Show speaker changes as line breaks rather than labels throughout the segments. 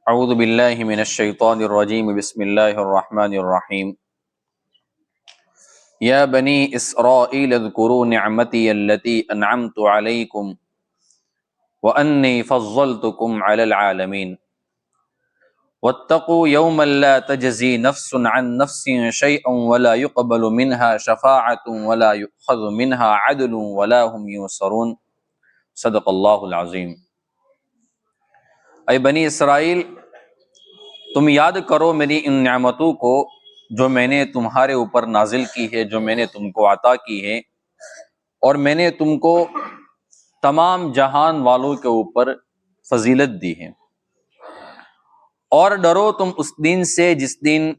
اعوذ باللہ من الشیطان الرجیم بسم اللہ الرحمن الرحیم یا بنی اسرائیل اذکروا نعمتی التي انعمت علیکم وانی فضلتکم علی العالمین واتقوا یوما لا تجزی نفس عن نفس شیئا ولا يقبل منها شفاعة ولا يؤخذ منها عدل ولا هم ينصرون صدق اللہ العظیم۔ اے بنی اسرائیل، تم یاد کرو میری ان نعمتوں کو جو میں نے تمہارے اوپر نازل کی ہے، جو میں نے تم کو عطا کی ہے، اور میں نے تم کو تمام جہان والوں کے اوپر فضیلت دی ہے۔ اور ڈرو تم اس دن سے جس دن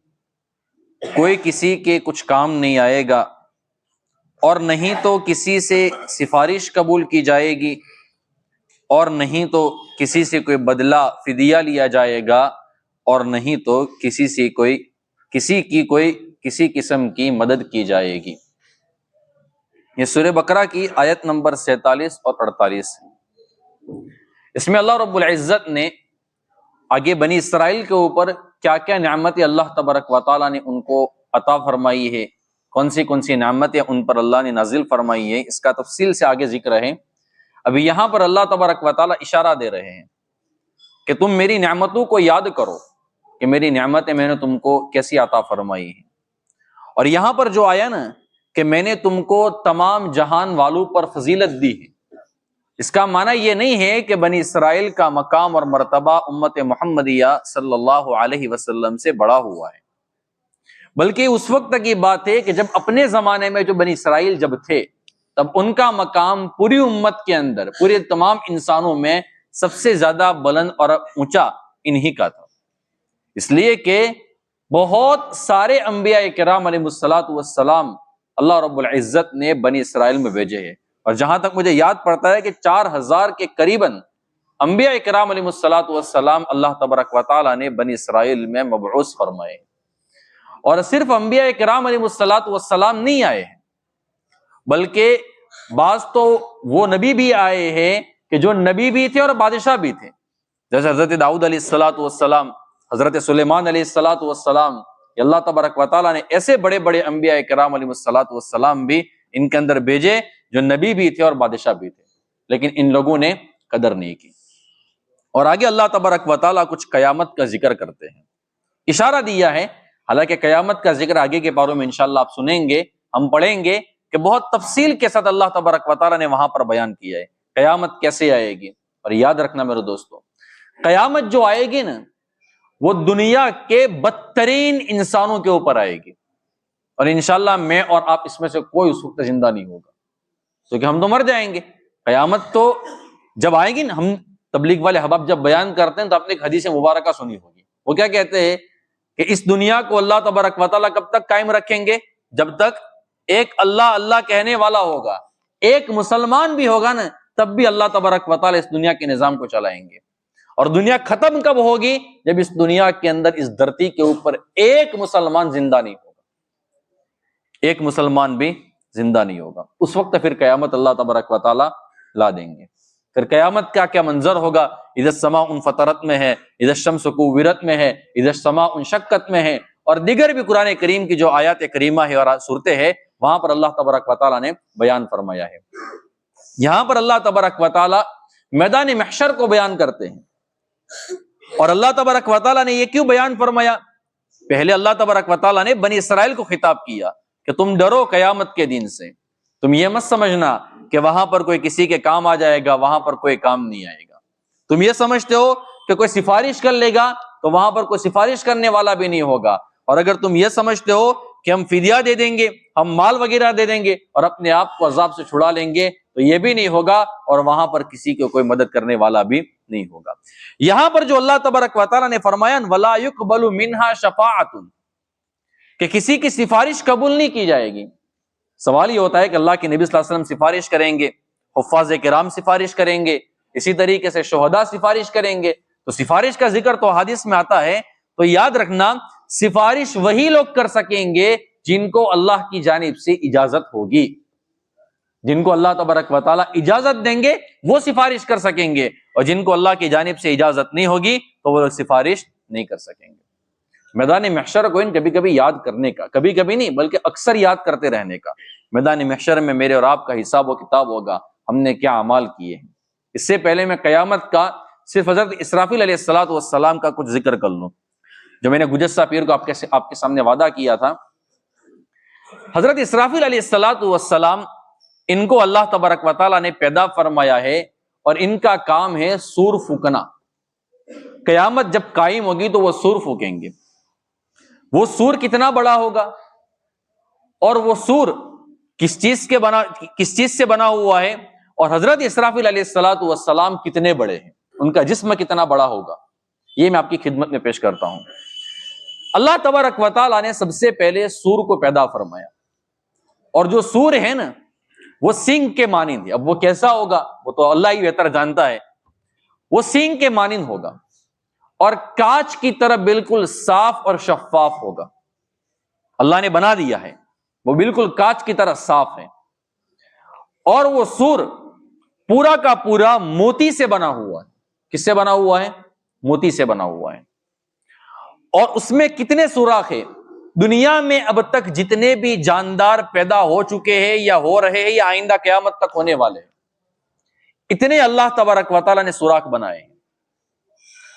کوئی کسی کے کچھ کام نہیں آئے گا، اور نہیں تو کسی سے سفارش قبول کی جائے گی، اور نہیں تو کسی سے کوئی بدلہ فدیہ لیا جائے گا، اور نہیں تو کسی قسم کی مدد کی جائے گی۔ یہ سورہ بقرہ کی آیت نمبر 47 اور 48 ہے۔ اس میں اللہ رب العزت نے آگے بنی اسرائیل کے اوپر کیا کیا نعمتیں اللہ تبارک و تعالیٰ نے ان کو عطا فرمائی ہے، کون سی نعمتیں ان پر اللہ نے نازل فرمائی ہے، اس کا تفصیل سے آگے ذکر ہے۔ ابھی یہاں پر اللہ تبارک و تعالیٰ اشارہ دے رہے ہیں کہ تم میری نعمتوں کو یاد کرو کہ میری نعمتیں میں نے تم کو کیسی عطا فرمائی ہیں۔ اور یہاں پر جو آیا نا کہ میں نے تم کو تمام جہان والوں پر فضیلت دی ہے، اس کا معنی یہ نہیں ہے کہ بنی اسرائیل کا مقام اور مرتبہ امت محمدیہ صلی اللہ علیہ وسلم سے بڑا ہوا ہے، بلکہ اس وقت کی بات ہے کہ جب اپنے زمانے میں جو بنی اسرائیل جب تھے، تب ان کا مقام پوری امت کے اندر، پورے تمام انسانوں میں سب سے زیادہ بلند اور اونچا انہی کا تھا، اس لیے کہ بہت سارے انبیاء کرام علیہ الصلوۃ والسلام اللہ رب العزت نے بنی اسرائیل میں بھیجے ہیں، اور جہاں تک مجھے یاد پڑتا ہے کہ 4000 کے قریباً انبیاء کرام علیہ الصلوۃ والسلام اللہ تبارک و تعالیٰ نے بنی اسرائیل میں مبعوث فرمائے۔ اور صرف انبیاء کرام علیہ الصلوۃ والسلام نہیں آئے ہیں، بلکہ بعض تو وہ نبی بھی آئے ہیں کہ جو نبی بھی تھے اور بادشاہ بھی تھے، جیسے حضرت داؤد علیہ الصلوۃ والسلام، حضرت سلیمان علیہ الصلوۃ والسلام۔ اللہ تبارک و تعالیٰ نے ایسے بڑے بڑے انبیاء کرام علیہ الصلوۃ والسلام بھی ان کے اندر بھیجے جو نبی بھی تھے اور بادشاہ بھی تھے، لیکن ان لوگوں نے قدر نہیں کی۔ اور آگے اللہ تبارک و تعالیٰ کچھ قیامت کا ذکر کرتے ہیں، اشارہ دیا ہے، حالانکہ قیامت کا ذکر آگے کے پاروں میں انشاءاللہ آپ سنیں گے، ہم پڑھیں گے کہ بہت تفصیل کے ساتھ اللہ تبارک و تعالیٰ نے وہاں پر بیان کیا ہے قیامت کیسے آئے گی۔ اور یاد رکھنا میرے دوستو، قیامت جو آئے گی نا، وہ دنیا کے بدترین انسانوں کے اوپر آئے گی، اور انشاءاللہ میں اور آپ اس میں سے کوئی اس وقت زندہ نہیں ہوگا، کیونکہ ہم تو مر جائیں گے۔ قیامت تو جب آئے گی نا، ہم تبلیغ والے احباب جب بیان کرتے ہیں تو اپنے ایک حدیث مبارکہ سنی ہوگی، وہ کیا کہتے ہیں کہ اس دنیا کو اللہ تبارک و تعالیٰ کب تک قائم رکھیں گے؟ جب تک ایک اللہ اللہ کہنے والا ہوگا، ایک مسلمان بھی ہوگا نا، تب بھی اللہ تبارک و تعالیٰ اس دنیا کے نظام کو چلائیں گے۔ اور دنیا ختم کب ہوگی؟ جب اس دنیا کے اندر، اس دھرتی کے اوپر ایک مسلمان زندہ نہیں ہوگا، ایک مسلمان بھی زندہ نہیں ہوگا، اس وقت پھر قیامت اللہ تبارک و تعالیٰ لا دیں گے۔ پھر قیامت کا کیا منظر ہوگا؟ اذا السماء انفطرت میں ہے، اذا الشمس کوورت میں ہے، اذا السماء انشقت میں ہے، اور دیگر بھی قرآن کریم کی جو آیات کریمہ ہے اور صورتیں ہیں، وہاں پر اللہ تبارک و تعالیٰ نے بیان فرمایا ہے۔ یہاں پر اللہ تبارک و تعالیٰ میدان محشر کو بیان کرتے ہیں، اور اللہ تبارک و تعالیٰ نے یہ کیوں بیان فرمایا؟ پہلے اللہ تبارک و تعالیٰ نے بنی اسرائیل کو خطاب کیا کہ تم ڈرو قیامت کے دن سے، تم یہ مت سمجھنا کہ وہاں پر کوئی کسی کے کام آ جائے گا، وہاں پر کوئی کام نہیں آئے گا۔ تم یہ سمجھتے ہو کہ کوئی سفارش کر لے گا تو وہاں پر کوئی سفارش کرنے والا بھی نہیں ہوگا، اور اگر تم یہ سمجھتے ہو کہ ہم فدیہ دے دیں گے، ہم مال وغیرہ دے دیں گے اور اپنے آپ کو عذاب سے چھڑا لیں گے، تو یہ بھی نہیں ہوگا، اور وہاں پر کسی کو کوئی مدد کرنے والا بھی نہیں ہوگا۔ یہاں پر جو اللہ تبارک و تعالیٰ نے فرمایا وَلَا يُقْبَلُ مِنْهَا شَفَاعَةٌ، کہ کسی کی سفارش قبول نہیں کی جائے گی۔ سوال یہ ہوتا ہے کہ اللہ کے نبی صلی اللہ علیہ وسلم سفارش کریں گے، حفاظ کرام سفارش کریں گے، اسی طریقے سے شہداء سفارش کریں گے، تو سفارش کا ذکر تو حدیث میں آتا ہے، تو یاد رکھنا سفارش وہی لوگ کر سکیں گے جن کو اللہ کی جانب سے اجازت ہوگی۔ جن کو اللہ تبارک و تعالیٰ اجازت دیں گے وہ سفارش کر سکیں گے، اور جن کو اللہ کی جانب سے اجازت نہیں ہوگی تو وہ لوگ سفارش نہیں کر سکیں گے۔ میدان محشر کو کبھی کبھی یاد کرنے کا، کبھی کبھی نہیں بلکہ اکثر یاد کرتے رہنے کا۔ میدان محشر میں میرے اور آپ کا حساب و کتاب ہوگا، ہم نے کیا اعمال کیے ہیں۔ اس سے پہلے میں قیامت کا صرف حضرت اسرافیل علیہ السلام کا کچھ ذکر کر لوں، جو میں نے گزشتہ پیر کو آپ کے سامنے وعدہ کیا تھا۔ حضرت اسرافیل علیہ السلام، ان کو اللہ تبارک و تعالیٰ نے پیدا فرمایا ہے، اور ان کا کام ہے سور پھونکنا۔ قیامت جب قائم ہوگی تو وہ سور پھونکیں گے۔ وہ سور کتنا بڑا ہوگا، اور وہ سور کس چیز سے بنا ہوا ہے، اور حضرت اسرافیل علیہ السلام کتنے بڑے ہیں، ان کا جسم کتنا بڑا ہوگا، یہ میں آپ کی خدمت میں پیش کرتا ہوں۔ اللہ تبارک و تعالیٰ نے سب سے پہلے سور کو پیدا فرمایا، اور جو سور ہے نا وہ سینگ کے مانند ہے۔ اب وہ کیسا ہوگا وہ تو اللہ ہی بہتر جانتا ہے۔ وہ سینگ کے مانند ہوگا، اور کانچ کی طرح بالکل صاف اور شفاف ہوگا۔ اللہ نے بنا دیا ہے، وہ بالکل کانچ کی طرح صاف ہے، اور وہ سور پورا کا پورا موتی سے بنا ہوا ہے۔ کس سے بنا ہوا ہے؟ موتی سے بنا ہوا ہے۔ اور اس میں کتنے سوراخ ہیں؟ دنیا میں اب تک جتنے بھی جاندار پیدا ہو چکے ہیں یا ہو رہے ہیں یا آئندہ قیامت تک ہونے والے ہیں، اتنے اللہ تبارک و تعالیٰ نے سوراخ بنائے ہیں۔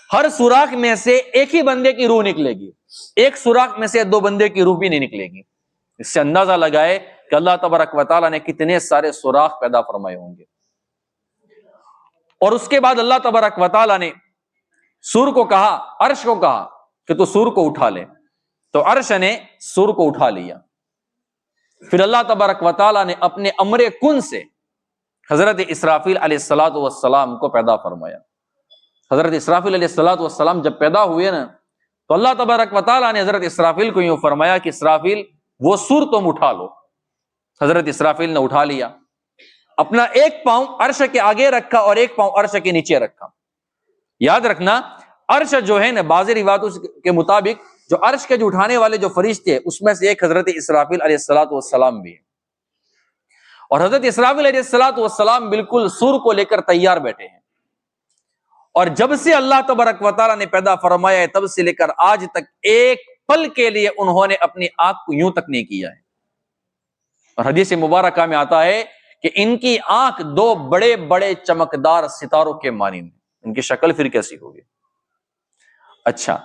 ہر سوراخ میں سے ایک ہی بندے کی روح نکلے گی، ایک سوراخ میں سے 2 بندے کی روح بھی نہیں نکلے گی۔ اس سے اندازہ لگائے کہ اللہ تبارک و تعالیٰ نے کتنے سارے سوراخ پیدا فرمائے ہوں گے۔ اور اس کے بعد اللہ تبارک و تعالیٰ نے سور کو کہا، عرش کو کہا کہ تو سور کو اٹھا لے، تو عرش نے سور کو اٹھا لیا۔ پھر اللہ تبارک و تعالیٰ نے اپنے امر کن سے حضرت اسرافیل علیہ السلام کو پیدا فرمایا۔ حضرت اسرافیل علیہ السلام جب پیدا ہوئے نا تو اللہ تبارک و تعالیٰ نے حضرت اسرافیل کو یوں فرمایا کہ اسرافیل وہ سور تم اٹھا لو۔ حضرت اسرافیل نے اٹھا لیا، اپنا ایک پاؤں عرش کے آگے رکھا اور ایک پاؤں عرش کے نیچے رکھا۔ یاد رکھنا عرش جو ہے نا بعض روایتوں کے مطابق جو عرش کے جو اٹھانے والے جو فرشتے ہیں اس میں سے ایک حضرت اسرافیل علیہ السلام بھی ہے، اور حضرت اسرافیل علیہ السلام بالکل سور کو لے کر تیار بیٹھے ہیں۔ اور جب سے اللہ تبارک و تعالیٰ نے پیدا فرمایا ہے تب سے لے کر آج تک ایک پل کے لیے انہوں نے اپنی آنکھ کو یوں تک نہیں کیا ہے۔ اور حدیث مبارکہ میں آتا ہے کہ ان کی آنکھ 2 بڑے بڑے چمکدار ستاروں کے مانند ہیں۔ ان کی شکل پھر کیسی ہوگی؟ اچھا،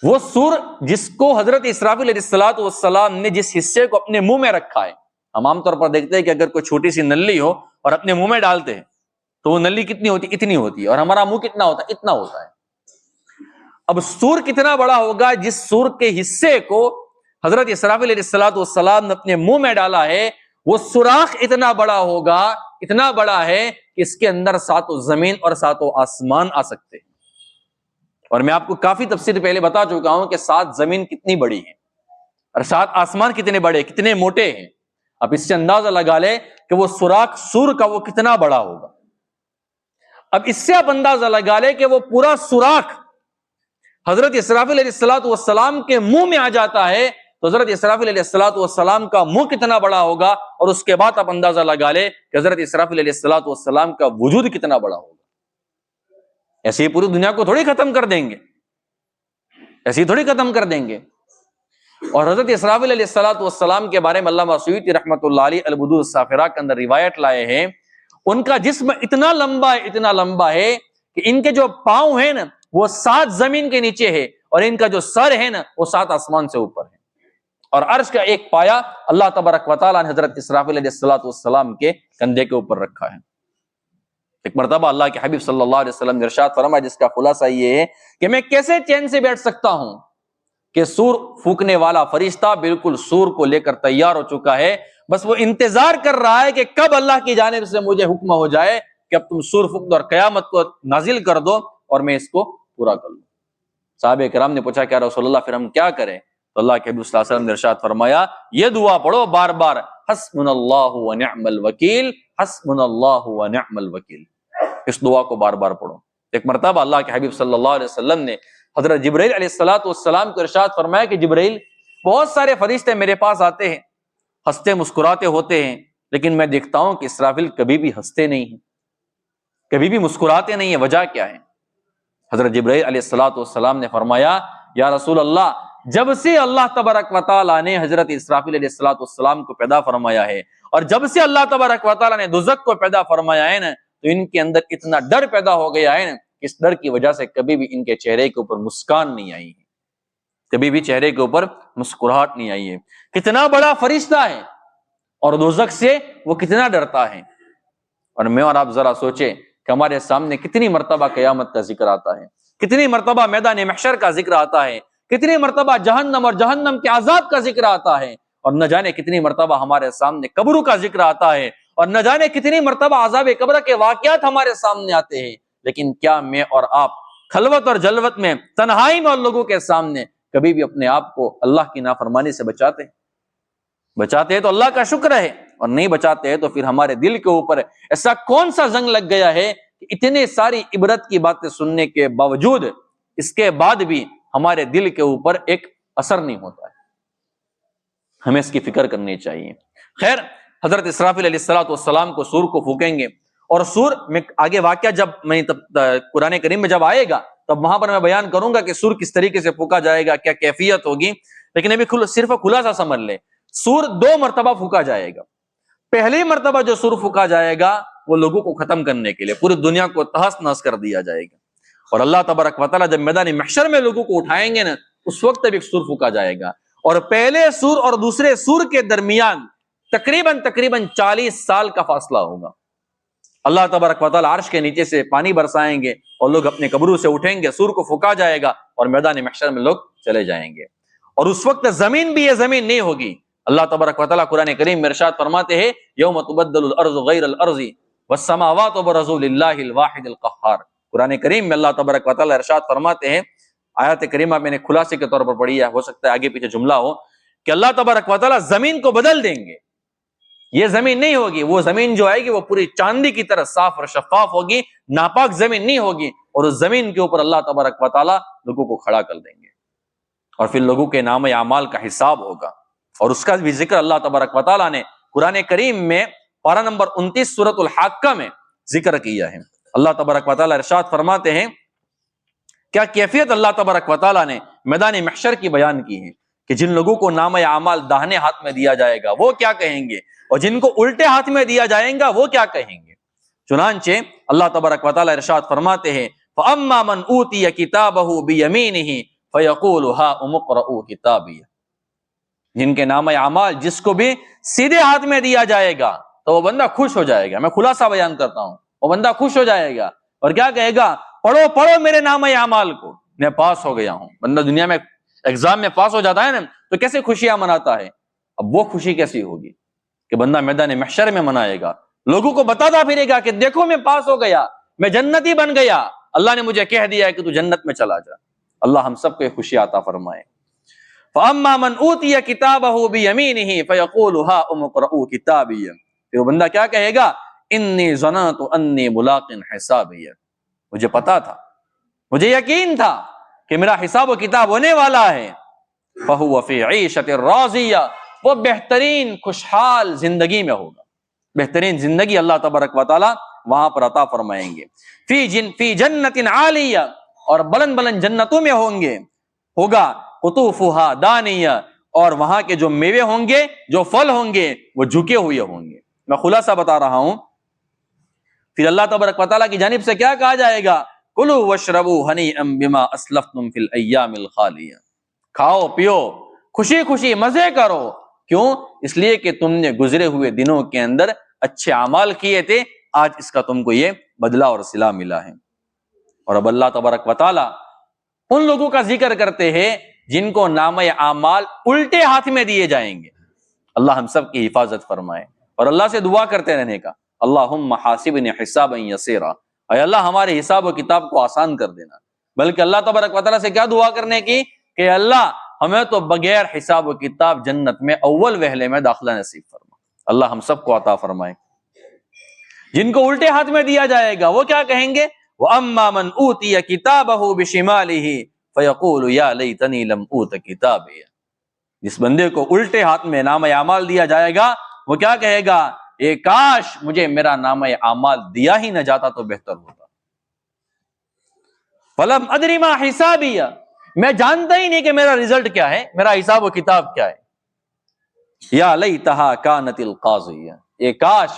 وہ سور جس کو حضرت اسرافیل علیہ السلام نے جس حصے کو اپنے منہ میں رکھا ہے، ہم عام طور پر دیکھتے ہیں کہ اگر کوئی چھوٹی سی نلی ہو اور اپنے منہ میں ڈالتے ہیں تو وہ نلی کتنی ہوتی؟ اتنی ہوتی ہے، اور ہمارا منہ کتنا ہوتا ہے؟ اتنا ہوتا ہے۔ اب سور کتنا بڑا ہوگا جس سور کے حصے کو حضرت اسرافیل علیہ السلام نے اپنے منہ میں ڈالا ہے، وہ سوراخ اتنا بڑا ہوگا، اتنا بڑا ہے کہ اس کے اندر 7 زمین اور 7 آسمان آ سکتے ہیں۔ اور میں آپ کو کافی تفصیل پہلے بتا چکا ہوں کہ 7 زمین کتنی بڑی ہے اور 7 آسمان کتنے بڑے، کتنے موٹے ہیں۔ اب اس سے اندازہ لگا لے کہ وہ سوراخ سور کا وہ کتنا بڑا ہوگا۔ اب اس سے آپ اندازہ لگا لے کہ وہ پورا سوراخ حضرت اسرافیل علیہ السلام کے منہ میں آ جاتا ہے تو حضرت اسرافیل علیہ السلام کا منہ کتنا بڑا ہوگا، اور اس کے بعد آپ اندازہ لگا لے کہ حضرت اسرافیل علیہ السلام کا وجود کتنا بڑا ہوگا۔ ایسے ہی پوری دنیا کو تھوڑی ختم کر دیں گے، ایسے ہی تھوڑی ختم کر دیں گے۔ اور حضرت اسرافیل علیہ السلام کے بارے میں علامہ سیوطی رحمۃ اللہ علیہ البدوء الصافرہ کے اندر روایت لائے ہیں، ان کا جسم اتنا لمبا ہے کہ ان کے جو پاؤں ہیں نا وہ 7 زمین کے نیچے ہے، اور ان کا جو سر ہے نا وہ 7 آسمان سے اوپر ہے۔ اور عرش کا ایک پایا اللہ تبارک و تعالیٰ نے حضرت اسرافیل علیہ السلام کے کندھے کے اوپر رکھا ہے۔ ایک مرتبہ اللہ کے حبیب صلی اللہ علیہ وسلم نے ارشاد فرمایا، جس کا خلاصہ یہ ہے کہ میں کیسے چین سے بیٹھ سکتا ہوں کہ سور پھونکنے والا فرشتہ بالکل سور کو لے کر تیار ہو چکا ہے، بس وہ انتظار کر رہا ہے کہ کب اللہ کی جانب سے مجھے حکم ہو جائے کہ اب تم سور پھونک دو اور قیامت کو نازل کر دو اور میں اس کو پورا کر لوں۔ صحابہ کرام نے پوچھا کہ رسول اللہ پھر ہم کیا کریں؟ تو اللہ کے حبیب صلی اللہ علیہ وسلم نے ارشاد فرمایا، یہ دعا پڑھو بار بار، حسبنا اللہ ونعم الوکیل، حسبنا اللہ ونعم الوکیل۔ اس دعا کو بار بار پڑھو۔ ایک مرتبہ اللہ کے حبیب صلی اللہ علیہ وسلم نے حضرت جبرائیل علیہ السلام کو ارشاد فرمایا کہ جبرائیل، بہت سارے فرشتے میرے پاس آتے ہیں، ہنستے مسکراتے ہوتے ہیں، لیکن میں دیکھتا ہوں کہ اسرافیل کبھی بھی ہنستے نہیں ہیں، کبھی بھی مسکراتے نہیں ہیں، وجہ کیا ہے؟ حضرت جبرائیل علیہ الصلوۃ والسلام نے فرمایا یا رسول اللہ، جب سے اللہ تبارک و تعالیٰ نے حضرت اسرافیل علیہ الصلوۃ والسلام کو پیدا فرمایا ہے اور جب سے اللہ تبارک و تعالیٰ نے دوزخ کو پیدا فرمایا ہے نا، تو ان کے اندر اتنا ڈر پیدا ہو گیا ہے نا، اس ڈر کی وجہ سے کبھی بھی ان کے چہرے کے اوپر مسکان نہیں آئی ہے، کبھی بھی چہرے کے اوپر مسکراہٹ نہیں آئی ہے۔ کتنا بڑا فرشتہ ہے اور دوزخ سے وہ کتنا ڈرتا ہے۔ اور میں اور آپ ذرا سوچیں کہ ہمارے سامنے کتنی مرتبہ قیامت کا ذکر آتا ہے، کتنی مرتبہ میدان محشر کا ذکر آتا ہے، کتنی مرتبہ جہنم اور جہنم کے عذاب کا ذکر آتا ہے، اور نہ جانے کتنی مرتبہ ہمارے سامنے قبروں کا ذکر آتا ہے، اور نہ جانے کتنی مرتبہ عذاب قبر کے واقعات ہمارے سامنے آتے ہیں۔ لیکن کیا میں اور آپ خلوت اور جلوت میں، تنہائی میں اور لوگوں کے سامنے کبھی بھی اپنے آپ کو اللہ کی نافرمانی سے بچاتے ہیں تو اللہ کا شکر ہے، اور نہیں بچاتے ہیں تو پھر ہمارے دل کے اوپر ایسا کون سا زنگ لگ گیا ہے کہ اتنے ساری عبرت کی باتیں سننے کے باوجود اس کے بعد بھی ہمارے دل کے اوپر ایک اثر نہیں ہوتا ہے۔ ہمیں اس کی فکر کرنی چاہیے۔ خیر، حضرت اسرافیل علیہ الصلوۃ والسلام کو سور کو پھونکیں گے، اور سور میں آگے واقعہ جب میں قرآن کریم میں جب آئے گا تب وہاں پر میں بیان کروں گا کہ سور کس طریقے سے پھونکا جائے گا، کیا کیفیت ہوگی، لیکن ابھی صرف خلاصہ سمجھ لیں۔ سور 2 مرتبہ پھونکا جائے گا۔ پہلی مرتبہ جو سور پھونکا جائے گا وہ لوگوں کو ختم کرنے کے لیے، پوری دنیا کو تہس نہس کر دیا جائے گا، اور اللہ تبارک و تعالیٰ جب میدان محشر میں لوگوں کو اٹھائیں گے نا، اس وقت بھی ایک سور پھونکا جائے گا، اور پہلے سور اور دوسرے سور کے درمیان تقریباً 40 سال کا فاصلہ ہوگا۔ اللہ تبارک و تعالیٰ عرش کے نیچے سے پانی برسائیں گے اور لوگ اپنے قبروں سے اٹھیں گے، سور کو پھونکا جائے گا اور میدان محشر میں لوگ چلے جائیں گے، اور اس وقت زمین بھی یہ زمین نہیں ہوگی۔ اللہ تبارک و تعالیٰ قرآن کریم میں ارشاد فرماتے ہیں یوم تبدل الارض غیر الارض والسماوات برزوا للہ الواحد القہار۔ قرآن کریم میں اللہ تبارک و تعالیٰ ارشاد فرماتے ہیں، آیات کریمہ میں نے خلاصے کے طور پر پڑھی ہے، ہو سکتا ہے آگے پیچھے جملہ ہو، کہ اللہ تبارک و تعالیٰ زمین کو بدل دیں گے۔ یہ زمین نہیں ہوگی، وہ زمین جو آئے گی وہ پوری چاندی کی طرح صاف اور شفاف ہوگی، ناپاک زمین نہیں ہوگی، اور اس زمین کے اوپر اللہ تبارک و تعالیٰ لوگوں کو کھڑا کر دیں گے، اور پھر لوگوں کے نام اعمال کا حساب ہوگا، اور اس کا بھی ذکر اللہ تبارک و تعالیٰ نے قرآن کریم میں پارہ نمبر 29 سورۃ الحاقہ میں ذکر کیا ہے۔ اللہ تبارک و تعالیٰ ارشاد فرماتے ہیں، کیا کیفیت اللہ تبارک و تعالیٰ نے میدان محشر کی بیان کی ہے کہ جن لوگوں کو نام اعمال داہنے ہاتھ میں دیا جائے گا وہ کیا کہیں گے، اور جن کو الٹے ہاتھ میں دیا جائے گا وہ کیا کہیں گے۔ چنانچہ اللہ تبارک و تعالیٰ ارشاد فرماتے ہیں فَأَمَّا مَنْ أُوتِيَ كِتَابَهُ بِيَمِينِهِ فَيَقُولُ هَاؤُمُ اقْرَءُوا كِتَابِيَهْ، جن کے نام اعمال جس کو بھی سیدھے ہاتھ میں دیا جائے گا تو وہ بندہ خوش ہو جائے گا۔ میں خلاصہ بیان کرتا ہوں، وہ بندہ خوش ہو جائے گا اور کیا کہے گا، پڑھو پڑھو میرے نام اعمال کو، میں پاس ہو گیا ہوں۔ بندہ دنیا میں ایگزام میں پاس ہو جاتا ہے نا تو کیسے خوشیاں مناتا ہے، اب وہ خوشی کیسی ہوگی کہ بندہ میدان محشر میں منائے گا، لوگوں کو بتاتا پھرے گا کہ دیکھو میں پاس ہو گیا، میں جنتی بن گیا، اللہ نے مجھے کہہ دیا ہے کہ تو جنت میں چلا جا۔ اللہ ہم سب کو یہ خوشی عطا فرمائے۔ فَأَمَّا مَنْ أُوتِيَ كِتَابَهُ بِيَمِينِهِ فَيَقُولُ هَاؤُمُ اقْرَءُوا كِتَابِيَهْ، پھر وہ بندہ کیا کہے گا، إِنِّي ظَنَنتُ أَنِّي مُلَاقٍ حِسَابِيَهْ، مجھے پتا تھا، مجھے یقین تھا کہ میرا حساب و کتاب ہونے والا ہے۔ فَهُوَ فِي عِيشَةٍ رَاضِيَةٍ، وہ بہترین خوشحال زندگی میں ہوگا، بہترین زندگی اللہ تبارک و تعالیٰ وہاں پر عطا فرمائیں گے۔ فی جنت عالیہ، اور بلند بلند جنتوں میں ہوں گے، ہوگا قطوفہا دانیہ، اور وہاں کے جو میوے ہوں گے، جو پھل ہوں گے وہ جھکے ہوئے ہوں گے۔ میں خلاصہ بتا رہا ہوں، پھر اللہ تبارک و تعالیٰ کی جانب سے کیا کہا جائے گا، کلوا واشربوا ہنیئا بما اسلفتم فی الایام الخالیہ، کھاؤ پیو خوشی خوشی مزے کرو، کیوں؟ اس لیے کہ تم نے گزرے ہوئے دنوں کے اندر اچھے اعمال کیے تھے، آج اس کا تم کو یہ بدلہ اور صلہ ملا ہے۔ اور اب اللہ تبارک و تعالیٰ ان لوگوں کا ذکر کرتے ہیں جن کو نام اعمال الٹے ہاتھ میں دیے جائیں گے۔ اللہ ہم سب کی حفاظت فرمائے، اور اللہ سے دعا کرتے رہنے کا، اللہم حاسبنی حسابا یسیرا، اے اللہ ہمارے حساب و کتاب کو آسان کر دینا۔ بلکہ اللہ تبارک و تعالیٰ سے کیا دعا کرنے کی کہ اللہ ہمیں تو بغیر حساب و کتاب جنت میں اول وہلے میں داخلہ نصیب فرما۔ اللہ ہم سب کو عطا فرمائے۔ جن کو الٹے ہاتھ میں دیا جائے گا وہ کیا کہیں گے، وَأَمَّا مَنْ أُوتِيَ كِتَابَهُ بِشِمَالِهِ فَيَقُولُ يَا لَيْتَنِي لَمْ أُوتَ كِتَابِيَهْ، جس بندے کو الٹے ہاتھ میں نام اعمال دیا جائے گا وہ کیا کہے گا یہ کاش مجھے میرا نامہ اعمال دیا ہی نہ جاتا تو بہتر ہوتا. فلم ادری ما حسابیہ، میں جانتا ہی نہیں کہ میرا رزلٹ کیا ہے، میرا حساب و کتاب کیا ہے. یا لیتہا کانت القاضیہ، یہ کاش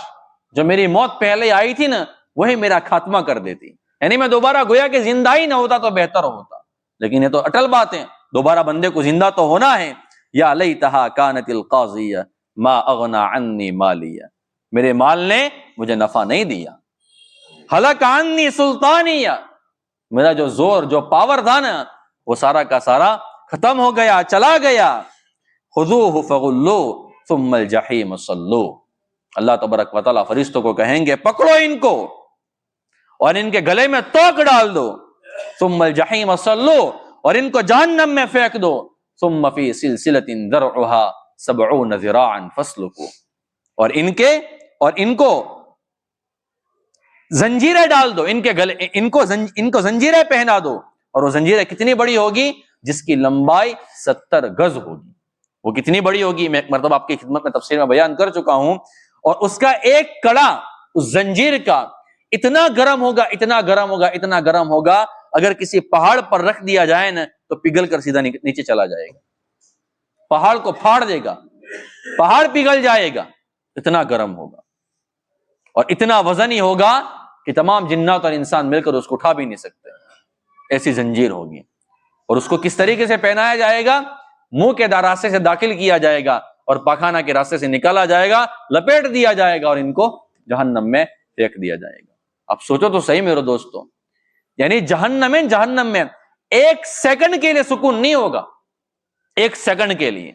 جو میری موت پہلے آئی تھی نا وہی میرا خاتمہ کر دیتی، یعنی میں دوبارہ گویا کہ زندہ ہی نہ ہوتا تو بہتر ہوتا. لیکن یہ تو اٹل بات ہے، دوبارہ بندے کو زندہ تو ہونا ہے. یا لیتہا کانت القاضیہ ما اغنی عنی مالیہ، میرے مال نے مجھے نفع نہیں دیا. ہلک عنی سلطانیہ، میرا جو زور جو پاور تھا نا وہ سارا کا سارا ختم ہو گیا، چلا گیا. خذوہ فغلوہ ثم الجحیم صلوہ، اللہ تبارک و تعالیٰ فرشتوں کو کہیں گے پکڑو ان کو اور ان کے گلے میں توق ڈال دو. ثم الجحیم صلوہ، اور ان کو جہنم میں پھینک دو. ثم فی سلسلۃ ذرعها 70 ذراعا فاسلکوہ، اور ان کو زنجیریں ڈال دو، ان کے گلے ان کو زنجیریں پہنا دو. اور وہ زنجیریں کتنی بڑی ہوگی؟ جس کی لمبائی 70 گز ہوگی. وہ کتنی بڑی ہوگی میں ایک مرتبہ آپ کی خدمت میں تفسیر میں بیان کر چکا ہوں. اور اس کا ایک کڑا اس زنجیر کا اتنا گرم ہوگا، اتنا گرم ہوگا، اتنا گرم ہوگا، اگر کسی پہاڑ پر رکھ دیا جائے نا تو پگھل کر سیدھا نیچے چلا جائے گا، پہاڑ کو پھاڑ دے گا، پہاڑ پگھل جائے گا، اتنا گرم ہوگا. اور اتنا وزنی ہوگا کہ تمام جنات اور انسان مل کر اس کو اٹھا بھی نہیں سکتے، ایسی زنجیر ہوگی. اور اس کو کس طریقے سے پہنایا جائے گا؟ منہ کے راستے سے داخل کیا جائے گا اور پاخانہ کے راستے سے نکالا جائے گا، لپیٹ دیا جائے گا اور ان کو جہنم میں پھینک دیا جائے گا. اب سوچو تو صحیح میرے دوستوں، یعنی جہنم میں ایک سیکنڈ کے لیے سکون نہیں ہوگا، ایک سیکنڈ کے لیے.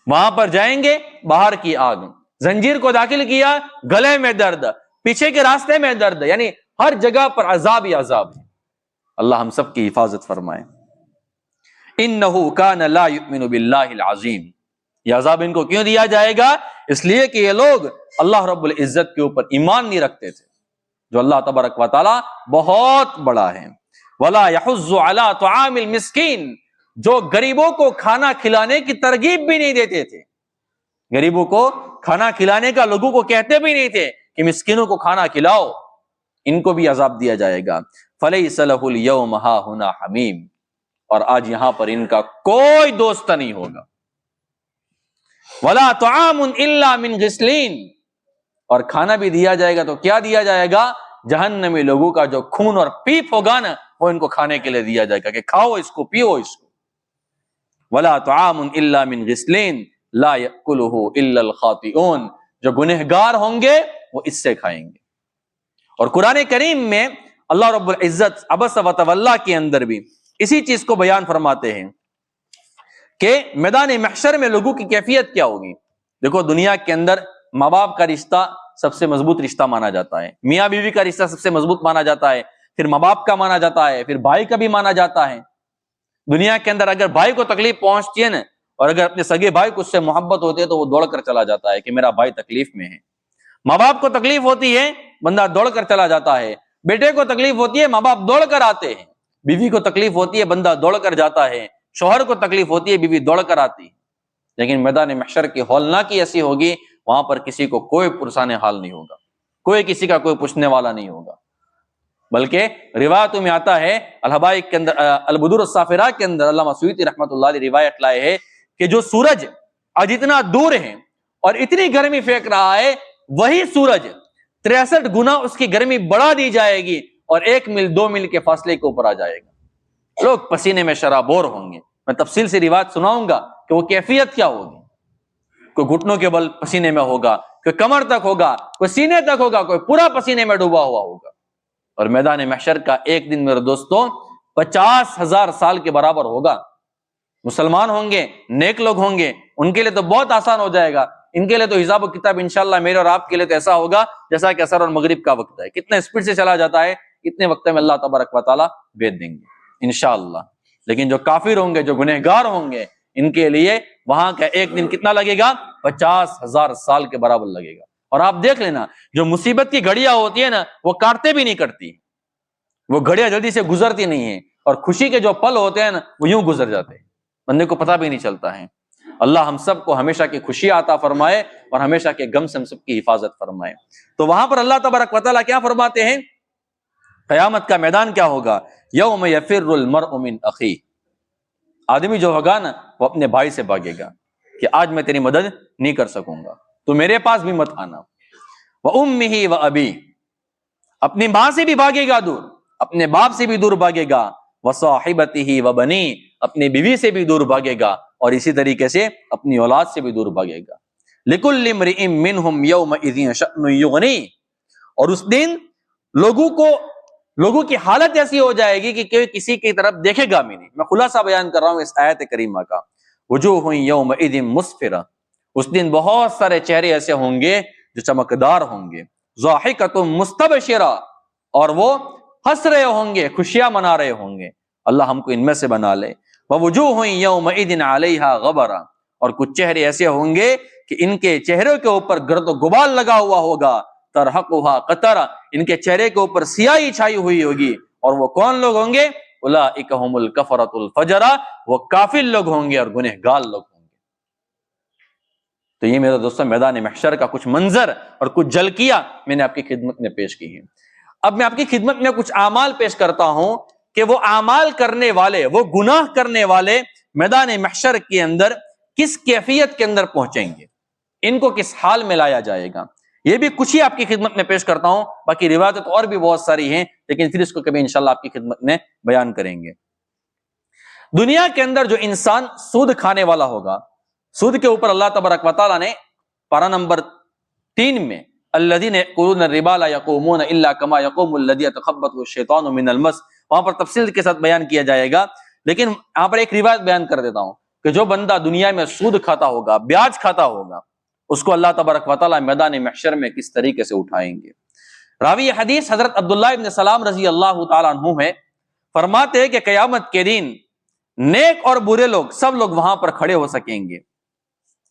وہاں پر جائیں گے، باہر کی آگ، زنجیر کو داخل کیا، گلے میں درد، پیچھے کے راستے میں درد، یعنی ہر جگہ پر عذاب ہی عذاب ہے. اللہ ہم سب کی حفاظت فرمائے. انہ کان لا یؤمن باللہ العظیم، یہ عذاب ان کو کیوں دیا جائے گا؟ اس لیے کہ یہ لوگ اللہ رب العزت کے اوپر ایمان نہیں رکھتے تھے، جو اللہ تبارک و تعالی بہت بڑا ہے. ولا یحض علی طعام المسکین، جو غریبوں کو کھانا کھلانے کی ترغیب بھی نہیں دیتے تھے، غریبوں کو کھانا کھلانے کا لوگوں کو کہتے بھی نہیں تھے کہ مسکینوں کو کھانا کھلاؤ، ان کو بھی عذاب دیا جائے گا. فلیس لہ اليوم ہاہنا حمیم، اور آج یہاں پر ان کا کوئی دوست نہیں ہوگا. ولا طعام الا من غسلین، اور کھانا بھی دیا جائے گا تو کیا دیا جائے گا؟ جہنمی لوگوں کا جو خون اور پیپ ہوگا نا وہ ان کو کھانے کے لیے دیا جائے گا کہ کھاؤ اس کو، پیو اس کو. ولا طعام الا من غسلین لا یأکلہ الا الخاطئون، جو گنہگار ہوں گے وہ اس سے کھائیں گے. اور قرآن کریم میں اللہ رب العزت عبس و تولی کے اندر بھی اسی چیز کو بیان فرماتے ہیں کہ میدان محشر میں لوگوں کی کیفیت کیا ہوگی. دیکھو دنیا کے اندر ماں باپ کا رشتہ سب سے مضبوط رشتہ مانا جاتا ہے، میاں بیوی کا رشتہ سب سے مضبوط مانا جاتا ہے، پھر ماں باپ کا مانا جاتا ہے، پھر بھائی کا بھی مانا جاتا ہے. دنیا کے اندر اگر بھائی کو تکلیف پہنچتی ہے نا، اور اگر اپنے سگے بھائی کو اس سے محبت ہوتی ہے تو وہ دوڑ کر چلا جاتا ہے کہ میرا بھائی تکلیف میں ہے. ماں باپ کو تکلیف ہوتی ہے، بندہ دوڑ کر چلا جاتا ہے. بیٹے کو تکلیف ہوتی ہے، ماں باپ دوڑ کر آتے ہیں. بیوی کو تکلیف ہوتی ہے، بندہ دوڑ کر جاتا ہے. شوہر کو تکلیف ہوتی ہے، بیوی دوڑ کر آتی ہے. لیکن میدان محشر کی ہولناکی ایسی ہوگی، وہاں پر کسی کو کوئی پرسان حال نہیں ہوگا، کوئی کسی کا کوئی پوچھنے والا نہیں ہوگا. بلکہ روایتوں میں آتا ہے، الحبائق کے اندر البدور الصافرہ کے اندر علامہ سیوطی رحمۃ اللہ علیہ روایت لائے ہے کہ جو سورج آج اتنا دور ہے اور اتنی گرمی پھینک رہا ہے، وہی سورج 63 گنا اس کی گرمی بڑھا دی جائے گی اور 1 میل 2 میل کے فاصلے کے اوپر آ جائے گا. لوگ پسینے میں شرابور ہوں گے. میں تفصیل سے روایت سناؤں گا کہ وہ کیفیت کیا ہوگی. کوئی گھٹنوں کے بل پسینے میں ہوگا، کوئی کمر تک ہوگا، کوئی سینے تک ہوگا، کوئی پورا پسینے میں ڈوبا ہوا ہوگا. اور میدان محشر کا ایک دن میرے دوستوں 50,000 سال کے برابر ہوگا. مسلمان ہوں گے، نیک لوگ ہوں گے، ان کے لیے تو بہت آسان ہو جائے گا. ان کے لیے تو حساب و کتاب انشاءاللہ میرے اور آپ کے لیے تو ایسا ہوگا جیسا کہ عصر اور مغرب کا وقت ہے. کتنے اسپیڈ سے چلا جاتا ہے، اتنے وقت میں اللہ تبارک و تعالیٰ بھیج دیں گے انشاءاللہ. لیکن جو کافر ہوں گے، جو گنہگار ہوں گے، ان کے لیے وہاں کا ایک دن کتنا لگے گا؟ 50,000 سال کے برابر لگے گا. اور آپ دیکھ لینا، جو مصیبت کی گھڑیاں ہوتی ہے نا وہ کاٹتے بھی نہیں کٹتی، وہ گھڑیاں جلدی سے گزرتی نہیں ہیں. اور خوشی کے جو پل ہوتے ہیں نا وہ یوں گزر جاتے ہیں، بندے کو پتہ بھی نہیں چلتا ہے. اللہ ہم سب کو ہمیشہ کی خوشی عطا فرمائے اور ہمیشہ کے غم سے ہم سب کی حفاظت فرمائے۔ تو وہاں پر اللہ تبارک و تعالیٰ کیا فرماتے ہیں؟ قیامت کا میدان کیا ہوگا؟ یوم یفر المرء من اخیہ، آدمی جو ہوگا نا وہ اپنے بھائی سے بھاگے گا کہ آج میں تیری مدد نہیں کر سکوں گا، تو میرے پاس بھی مت آنا۔ وَأُمِّهِ وَأَبِيهِ، اپنی ماں سے بھی بھاگے گا دور، اپنے باپ سے بھی دور بھاگے گا۔ وَصَاحِبَتِهِ وَبَنِيهِ، اپنی بیوی سے بھی دور بھاگے گا، اور اسی طریقے سے اپنی اولاد سے بھی دور بھاگے گا۔ لِكُلِّ امْرِئٍ مِّنْهُمْ يَوْمَئِذٍ شَأْنٌ يُغْنِيهِ، اور اس دن لوگوں کی حالت ایسی ہو جائے گی کہ کوئی کسی کی طرف دیکھے گا بھی نہیں۔ میں خلاصہ بیان کر رہا ہوں اس آیت کریمہ کا۔ وجوہ یومئذ مسفرہ، اس دن بہت سارے چہرے ایسے ہوں گے جو چمکدار ہوں گے۔ ضاحکۃ مستبشرہ، اور وہ ہنس رہے ہوں گے، خوشیاں منا رہے ہوں گے۔ اللہ ہم کو ان میں سے بنا لے۔ ووجوہ یومئذ علیہا غبرہ، اور کچھ چہرے ایسے ہوں گے کہ ان کے چہروں کے اوپر گرد و غبار لگا ہوا ہوگا۔ ترحقها قطرہ، ان کے چہرے کے اوپر سیاہی چھائی ہوئی ہوگی۔ اور وہ کون لوگ ہوں گے؟ اولئک هم الکفرۃ الفجرہ، وہ کافر لوگ ہوں گے اور گنہگار لوگ ہوں گے۔ تو یہ میرے دوستوں میدان محشر کا کچھ منظر اور کچھ جھلکیاں میں نے آپ کی خدمت میں پیش کی ہیں۔ اب میں آپ کی خدمت میں کچھ اعمال پیش کرتا ہوں کہ وہ اعمال کرنے والے، وہ گناہ کرنے والے میدان محشر کے اندر کس کیفیت کے اندر پہنچیں گے، ان کو کس حال میں لایا جائے گا۔ یہ بھی کچھ ہی آپ کی خدمت میں پیش کرتا ہوں، باقی روایت اور بھی بہت ساری ہیں، لیکن پھر اس کو کبھی انشاءاللہ آپ کی خدمت میں بیان کریں گے۔ دنیا کے اندر جو انسان سود کھانے والا ہوگا، سود کے اوپر اللہ تبارک و تعالیٰ نے پارہ نمبر 3 میں الذین یأکلون الربا لا یقومون الا کما یقوم الذی یتخبطہ الشیطان من المس، وہاں پر تفصیل کے ساتھ بیان کیا جائے گا، لیکن یہاں پر ایک روایت بیان کر دیتا ہوں کہ جو بندہ دنیا میں سود کھاتا ہوگا، بیاج کھاتا ہوگا، اس کو اللہ تبارک و تعالیٰ میدان محشر میں کس طریقے سے اٹھائیں گے۔ راوی حدیث حضرت عبداللہ ابن سلام رضی اللہ تعالیٰ عنہ ہے، فرماتے ہیں کہ قیامت کے دن نیک اور برے لوگ سب لوگ وہاں پر کھڑے ہو سکیں گے،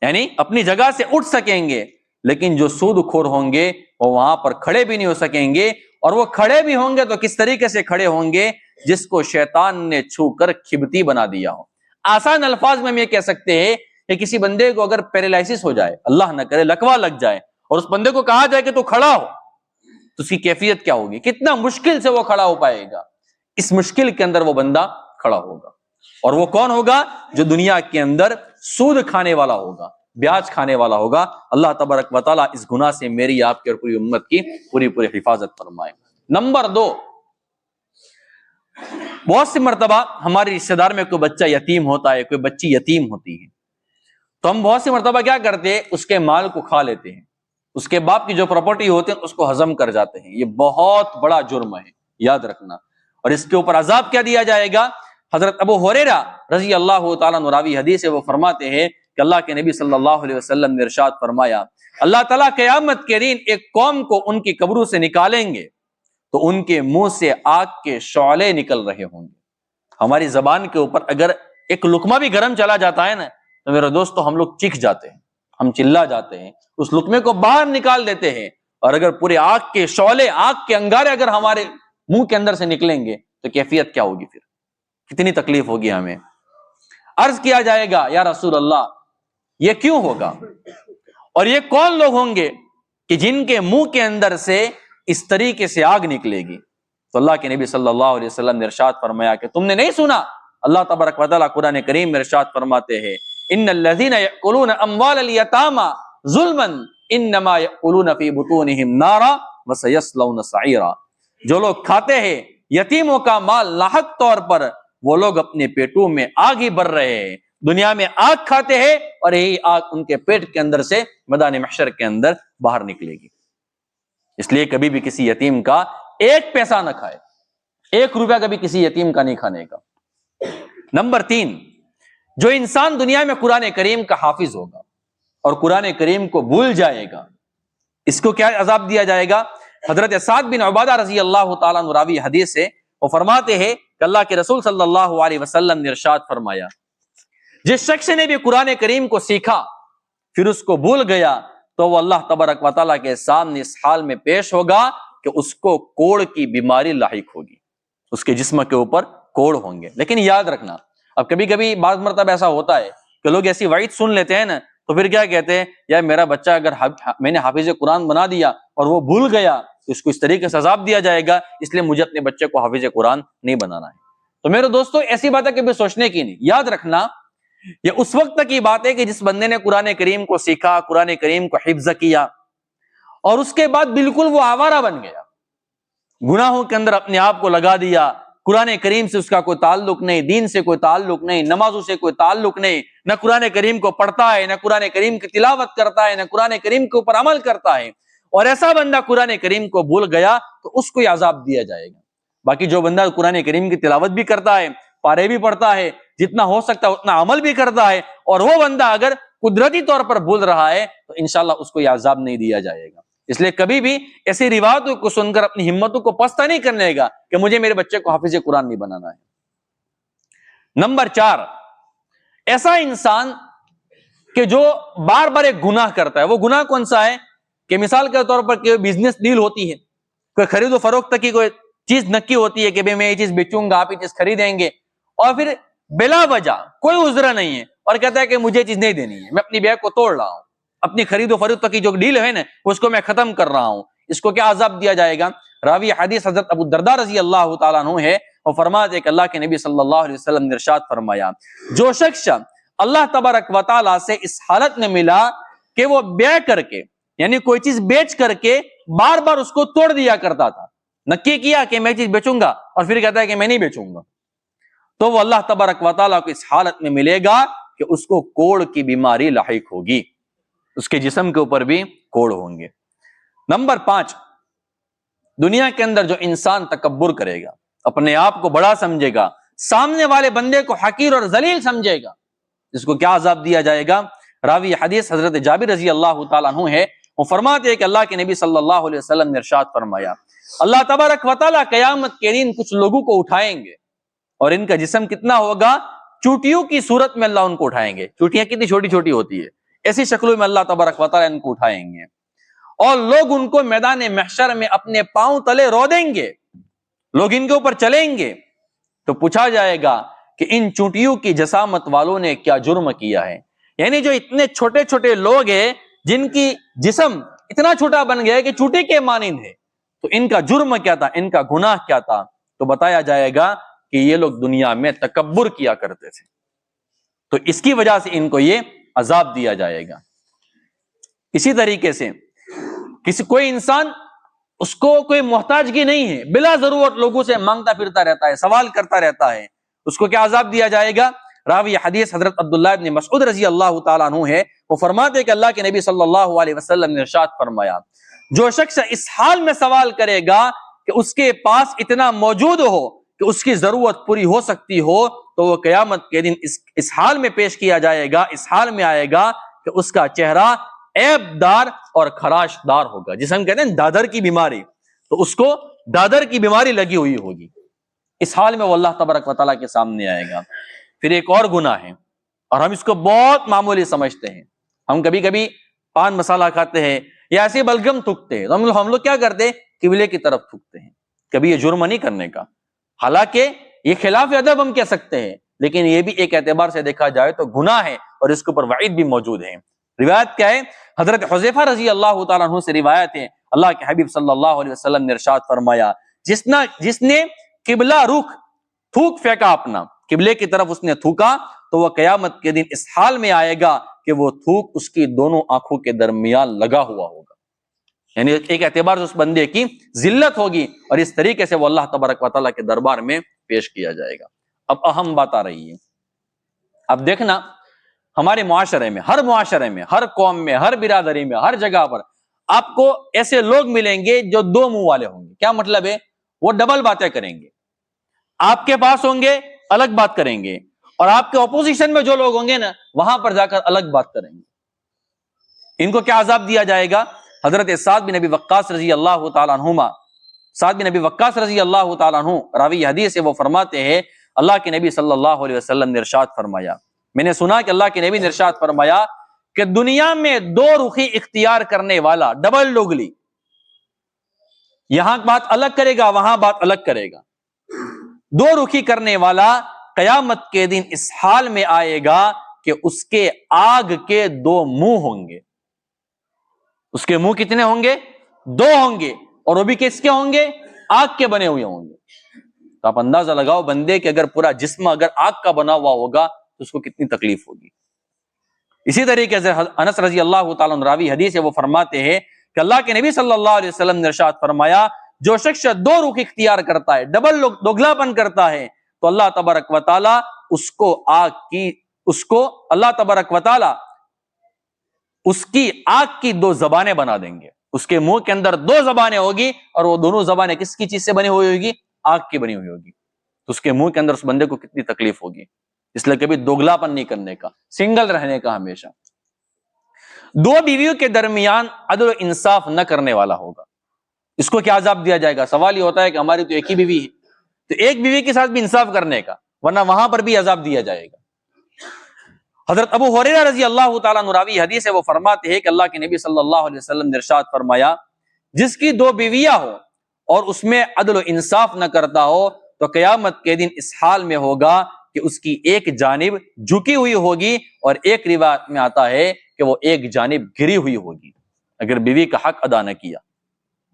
یعنی اپنی جگہ سے اٹھ سکیں گے، لیکن جو سود خور ہوں گے وہ وہاں پر کھڑے بھی نہیں ہو سکیں گے، اور وہ کھڑے بھی ہوں گے تو کس طریقے سے کھڑے ہوں گے؟ جس کو شیطان نے چھو کر کھبتی بنا دیا ہو۔ آسان الفاظ میں ہم یہ کہہ سکتے ہیں کہ کسی بندے کو اگر پیرالائسس ہو جائے، اللہ نہ کرے لکوا لگ جائے، اور اس بندے کو کہا جائے کہ تو کھڑا ہو، تو اس کی کیفیت کیا ہوگی؟ کتنا مشکل سے وہ کھڑا ہو پائے گا۔ اس مشکل کے اندر وہ بندہ کھڑا ہوگا، اور وہ کون ہوگا؟ جو دنیا کے اندر سود کھانے والا ہوگا، بیاج کھانے والا ہوگا۔ اللہ تبارک و تعالیٰ اس گناہ سے میری، آپ کی اور پوری امت کی پوری حفاظت فرمائے۔ نمبر 2، بہت سی مرتبہ ہمارے رشتہ دار میں کوئی بچہ یتیم ہوتا ہے، کوئی بچی یتیم ہوتی ہے، تو ہم بہت سی مرتبہ کیا کرتے ہیں؟ اس کے مال کو کھا لیتے ہیں، اس کے باپ کی جو پراپرٹی ہوتے ہیں اس کو ہضم کر جاتے ہیں۔ یہ بہت بڑا جرم ہے، یاد رکھنا۔ اور اس کے اوپر عذاب کیا دیا جائے گا؟ حضرت ابو ہریرہ رضی اللہ تعالیٰ عنہ راوی حدیث ہے، وہ فرماتے ہیں کہ اللہ کے نبی صلی اللہ علیہ وسلم نے ارشاد فرمایا، اللہ تعالیٰ قیامت کے دن ایک قوم کو ان کی قبروں سے نکالیں گے تو ان کے منہ سے آگ کے شعلے نکل رہے ہوں گے۔ ہماری زبان کے اوپر اگر ایک لقمہ بھی گرم چلا جاتا ہے نا تو میرے دوستو ہم لوگ چیخ جاتے ہیں، ہم چلا جاتے ہیں، اس لقمے کو باہر نکال دیتے ہیں، اور اگر پورے آگ کے شعلے، آگ کے انگارے اگر ہمارے منہ کے اندر سے نکلیں گے تو کیفیت کیا ہوگی؟ پھر کتنی تکلیف ہوگی ہمیں۔ عرض کیا جائے گا یا رسول اللہ یہ کیوں ہوگا، اور یہ کون لوگ ہوں گے کہ جن کے منہ کے اندر سے اس طریقے سے آگ نکلے گی؟ تو اللہ کے نبی صلی اللہ علیہ وسلم نے ارشاد فرمایا کہ تم نے نہیں سنا؟ اللہ تبارک و تعالیٰ قرآن کریم میں ارشاد فرماتے ہیں، ان الذین یأکلون اموال الیتامی ظلما انما یأکلون فی بطونہم نارا وسیصلون سعیرا، جو لوگ کھاتے ہیں یتیموں کا مال ناحق طور پر، وہ لوگ اپنے پیٹوں میں آگ ہی بھر رہے ہیں، دنیا میں آگ کھاتے ہیں اور یہی آگ ان کے پیٹ کے اندر سے میدان محشر کے اندر باہر نکلے گی۔ اس لیے کبھی بھی کسی یتیم کا ایک پیسہ نہ کھائے، 1 روپیہ کبھی کسی یتیم کا نہیں کھانے کا۔ نمبر 3، جو انسان دنیا میں قرآن کریم کا حافظ ہوگا اور قرآن کریم کو بھول جائے گا، اس کو کیا عذاب دیا جائے گا؟ حضرت سعد بن عبادہ رضی اللہ تعالیٰ عنہ راوی حدیث ہے، وہ فرماتے ہیں کہ اللہ کے رسول صلی اللہ علیہ وسلم نے ارشاد فرمایا، جس شخص نے بھی قرآن کریم کو سیکھا پھر اس کو بھول گیا تو وہ اللہ تبارک و تعالیٰ کے سامنے اس حال میں پیش ہوگا کہ اس کو کوڑ کی بیماری لاحق ہوگی، اس کے جسم کے اوپر کوڑ ہوں گے۔ لیکن یاد رکھنا، اب کبھی کبھی بعض مرتبہ ایسا ہوتا ہے کہ لوگ ایسی وعید سن لیتے ہیں نا تو پھر کیا کہتے ہیں، یار میرا بچہ اگر میں نے حافظ قرآن بنا دیا اور وہ بھول گیا تو اس کو اس طریقے سے عذاب دیا جائے گا، اس لیے مجھے اپنے بچے کو حافظ قرآن نہیں بنانا ہے۔ تو میرے دوستو ایسی بات ہے کہ سوچنے کی نہیں، یاد رکھنا یہ اس وقت تک کی بات ہے کہ جس بندے نے قرآن کریم کو سیکھا، قرآن کریم کو حفظ کیا اور اس کے بعد بالکل وہ آوارہ بن گیا، گناہوں کے اندر اپنے آپ کو لگا دیا، قرآن کریم سے اس کا کوئی تعلق نہیں، دین سے کوئی تعلق نہیں، نمازوں سے کوئی تعلق نہیں، نہ قرآن کریم کو پڑھتا ہے، نہ قرآن کریم کی تلاوت کرتا ہے، نہ قرآن کریم کے اوپر عمل کرتا ہے، اور ایسا بندہ قرآن کریم کو بھول گیا تو اس کو عذاب دیا جائے گا۔ باقی جو بندہ قرآن کریم کی تلاوت بھی کرتا ہے، پارے بھی پڑھتا ہے، جتنا ہو سکتا ہے اتنا عمل بھی کرتا ہے، اور وہ بندہ اگر قدرتی طور پر بھول رہا ہے تو انشاءاللہ اس کو یہ عذاب نہیں دیا جائے گا۔ اس لیے کبھی بھی ایسی روایتوں کو سن کر اپنی ہمتوں کو پستہ نہیں کرنے گا کہ مجھے میرے بچے کو حافظ قرآن نہیں بنانا ہے۔ نمبر 4، ایسا انسان کہ جو بار بار ایک گناہ کرتا ہے۔ وہ گناہ کون سا ہے کہ مثال کے طور پر کوئی بزنس ڈیل ہوتی ہے، کوئی خرید و فروخت کی کوئی چیز نکی ہوتی ہے کہ میں یہ چیز بیچوں گا، آپ یہ چیز خریدیں گے، اور پھر بلا وجہ کوئی عذر نہیں ہے اور کہتا ہے کہ مجھے چیز نہیں دینی ہے، میں اپنی بیع کو توڑ رہا ہوں، اپنی خرید و فروخت کی جو ڈیل ہے نا اس کو میں ختم کر رہا ہوں، اس کو کیا عذاب دیا جائے گا؟ راوی حدیث حضرت ابو الدرداء رضی اللہ تعالیٰ عنہ ہے، وہ فرماتے ہیں کہ اللہ کے نبی صلی اللہ علیہ وسلم نے ارشاد فرمایا، جو شخص اللہ تبارک و تعالیٰ سے اس حالت میں ملا کہ وہ بیع کر کے، یعنی کوئی چیز بیچ کر کے بار بار اس کو توڑ دیا کرتا تھا، نکی کیا کہ میں چیز بیچوں گا اور پھر کہتا ہے کہ میں نہیں بیچوں گا، تو وہ اللہ تبارک و تعالیٰ کو اس حالت میں ملے گا کہ اس کو کوڑ کی بیماری لاحق ہوگی، اس کے جسم کے اوپر بھی کوڑ ہوں گے۔ نمبر 5، دنیا کے اندر جو انسان تکبر کرے گا، اپنے آپ کو بڑا سمجھے گا، سامنے والے بندے کو حقیر اور ذلیل سمجھے گا، اس کو کیا عذاب دیا جائے گا؟ راوی حدیث حضرت جابر رضی اللہ تعالیٰ عنہ ہے، وہ فرماتے ہیں کہ اللہ کے نبی صلی اللہ علیہ وسلم نے ارشاد فرمایا، اللہ تبارک و تعالیٰ قیامت کے دن کچھ لوگوں کو اٹھائیں گے اور ان کا جسم کتنا ہوگا؟ چوٹیوں کی صورت میں اللہ ان کو اٹھائیں گے۔ چوٹیاں کتنی چھوٹی چھوٹی ہوتی ہے، ایسی شکلوں میں اللہ تبارک و تعالیٰ ان کو اٹھائیں گے، اور لوگ ان کو میدان محشر میں اپنے پاؤں تلے رو دیں گے، لوگ ان کے اوپر چلیں گے، تو پوچھا جائے گا کہ ان چوٹیوں کی جسامت والوں نے کیا جرم کیا ہے؟ یعنی جو اتنے چھوٹے چھوٹے لوگ ہیں جن کی جسم اتنا چھوٹا بن گیا ہے کہ چوٹی کے مانند ہے، تو ان کا جرم کیا تھا، ان کا گناہ کیا تھا؟ تو بتایا جائے گا کہ یہ لوگ دنیا میں تکبر کیا کرتے تھے، تو اس کی وجہ سے ان کو یہ عذاب دیا جائے گا۔ اسی طریقے سے کوئی انسان، اس کو کوئی محتاجگی نہیں ہے، بلا ضرورت لوگوں سے مانگتا پھرتا رہتا ہے، سوال کرتا رہتا ہے، اس کو کیا عذاب دیا جائے گا؟ راوی حدیث حضرت عبداللہ ابن مسعود رضی اللہ تعالیٰ عنہ ہے، وہ فرماتے کہ اللہ کے نبی صلی اللہ علیہ وسلم نے ارشاد فرمایا، جو شخص اس حال میں سوال کرے گا کہ اس کے پاس اتنا موجود ہو کہ اس کی ضرورت پوری ہو سکتی ہو، تو وہ قیامت کے دن اس حال میں پیش کیا جائے گا، اس حال میں آئے گا کہ اس کا چہرہ عیب دار اور خراش دار ہوگا، جسے ہم کہتے ہیں دادر کی بیماری، تو اس کو دادر کی بیماری لگی ہوئی ہوگی، اس حال میں وہ اللہ تبارک و تعالیٰ کے سامنے آئے گا۔ پھر ایک اور گناہ ہے اور ہم اس کو بہت معمولی سمجھتے ہیں، ہم کبھی کبھی پان مسالہ کھاتے ہیں یا ایسے بلگم تھوکتے ہیں، تو ہم لوگ کیا کرتے ہیں؟ قبلے کی طرف تھوکتے ہیں۔ کبھی یہ جرم نہیں کرنے کا، حالانکہ یہ خلاف ادب ہم کہہ سکتے ہیں، لیکن یہ بھی ایک اعتبار سے دیکھا جائے تو گناہ ہے اور اس کے اوپر وعید بھی موجود ہے۔ روایت کیا ہے؟ حضرت حذیفہ رضی اللہ تعالیٰ عنہ سے روایت ہے، اللہ کے حبیب صلی اللہ علیہ وسلم نے ارشاد فرمایا، جس نے قبلہ رخ تھوک پھینکا، اپنا قبلے کی طرف اس نے تھوکا، تو وہ قیامت کے دن اس حال میں آئے گا کہ وہ تھوک اس کی دونوں آنکھوں کے درمیان لگا ہوا ہوگا، یعنی ایک اعتبار سے اس بندے کی ذلت ہوگی، اور اس طریقے سے وہ اللہ تبارک و تعالیٰ کے دربار میں پیش کیا جائے گا۔ اب اہم بات آ رہی ہے، اب دیکھنا ہمارے معاشرے میں، ہر معاشرے میں، ہر قوم میں، ہر برادری میں، ہر جگہ پر آپ کو ایسے لوگ ملیں گے جو دو منہ والے ہوں گے۔ کیا مطلب ہے؟ وہ ڈبل باتیں کریں گے، آپ کے پاس ہوں گے الگ بات کریں گے، اور آپ کے اپوزیشن میں جو لوگ ہوں گے نا وہاں پر جا کر الگ بات کریں گے۔ ان کو کیا عذاب دیا جائے گا؟ حضرت سعد بن ابی وقاص رضی اللہ تعالیٰ عنہما، سعد بن ابی وقاص رضی اللہ تعالیٰ عنہ راوی حدیث ہے، وہ فرماتے ہیں اللہ کے نبی صلی اللہ علیہ وسلم نے ارشاد فرمایا، میں نے سنا کہ اللہ کے نبی نے ارشاد فرمایا کہ دنیا میں دو رخی اختیار کرنے والا، ڈبل ڈوگلی، یہاں بات الگ کرے گا وہاں بات الگ کرے گا، دو رخی کرنے والا قیامت کے دن اس حال میں آئے گا کہ اس کے آگ کے 2 منہ ہوں گے. اس کے منہ کتنے ہوں گے؟ 2 ہوں گے, اور وہ بھی کس کے ہوں گے؟ آگ کے بنے ہوئے ہوں گے. تو آپ اندازہ لگاؤ بندے کہ اگر پورا جسم اگر آگ کا بنا ہوا ہوگا تو اس کو کتنی تکلیف ہوگی. اسی طریقے سے انس رضی اللہ تعالیٰ عنہ راوی حدیث ہے, وہ فرماتے ہیں کہ اللہ کے نبی صلی اللہ علیہ وسلم نے ارشاد فرمایا, جو شخص 2 رخ اختیار کرتا ہے, ڈبل دوگلاپن کرتا ہے, تو اللہ تبارک و تعالی اس کو اللہ تبارک و تعالی اس کی آگ کی 2 زبانیں بنا دیں گے. اس کے منہ کے اندر 2 زبانیں ہوگی, اور وہ دونوں زبانیں کس کی چیز سے بنی ہوئی ہوگی؟ آگ کی بنی ہوئی ہوگی. تو اس کے منہ کے اندر اس بندے کو کتنی تکلیف ہوگی. اس لیے کبھی دوگلاپن نہیں کرنے کا, سنگل رہنے کا ہمیشہ. 2 بیویوں کے درمیان عدل و انصاف نہ کرنے والا ہوگا, اس کو کیا عذاب دیا جائے گا؟ سوال یہ ہوتا ہے کہ ہماری تو ایک ہی بیوی ہے, تو ایک بیوی کے ساتھ بھی انصاف کرنے کا, ورنہ وہاں پر بھی عذاب دیا جائے گا. حضرت ابو ہریرہ رضی اللہ تعالیٰ عنہ راوی حدیث ہے, وہ فرماتے ہیں کہ اللہ کے نبی صلی اللہ علیہ وسلم نے ارشاد فرمایا, جس کی 2 بیویاں ہو اور اس میں عدل و انصاف نہ کرتا ہو تو قیامت کے دن اس حال میں ہوگا کہ اس کی ایک جانب جھکی ہوئی ہوگی, اور ایک روایت میں آتا ہے کہ وہ ایک جانب گری ہوئی ہوگی اگر بیوی کا حق ادا نہ کیا.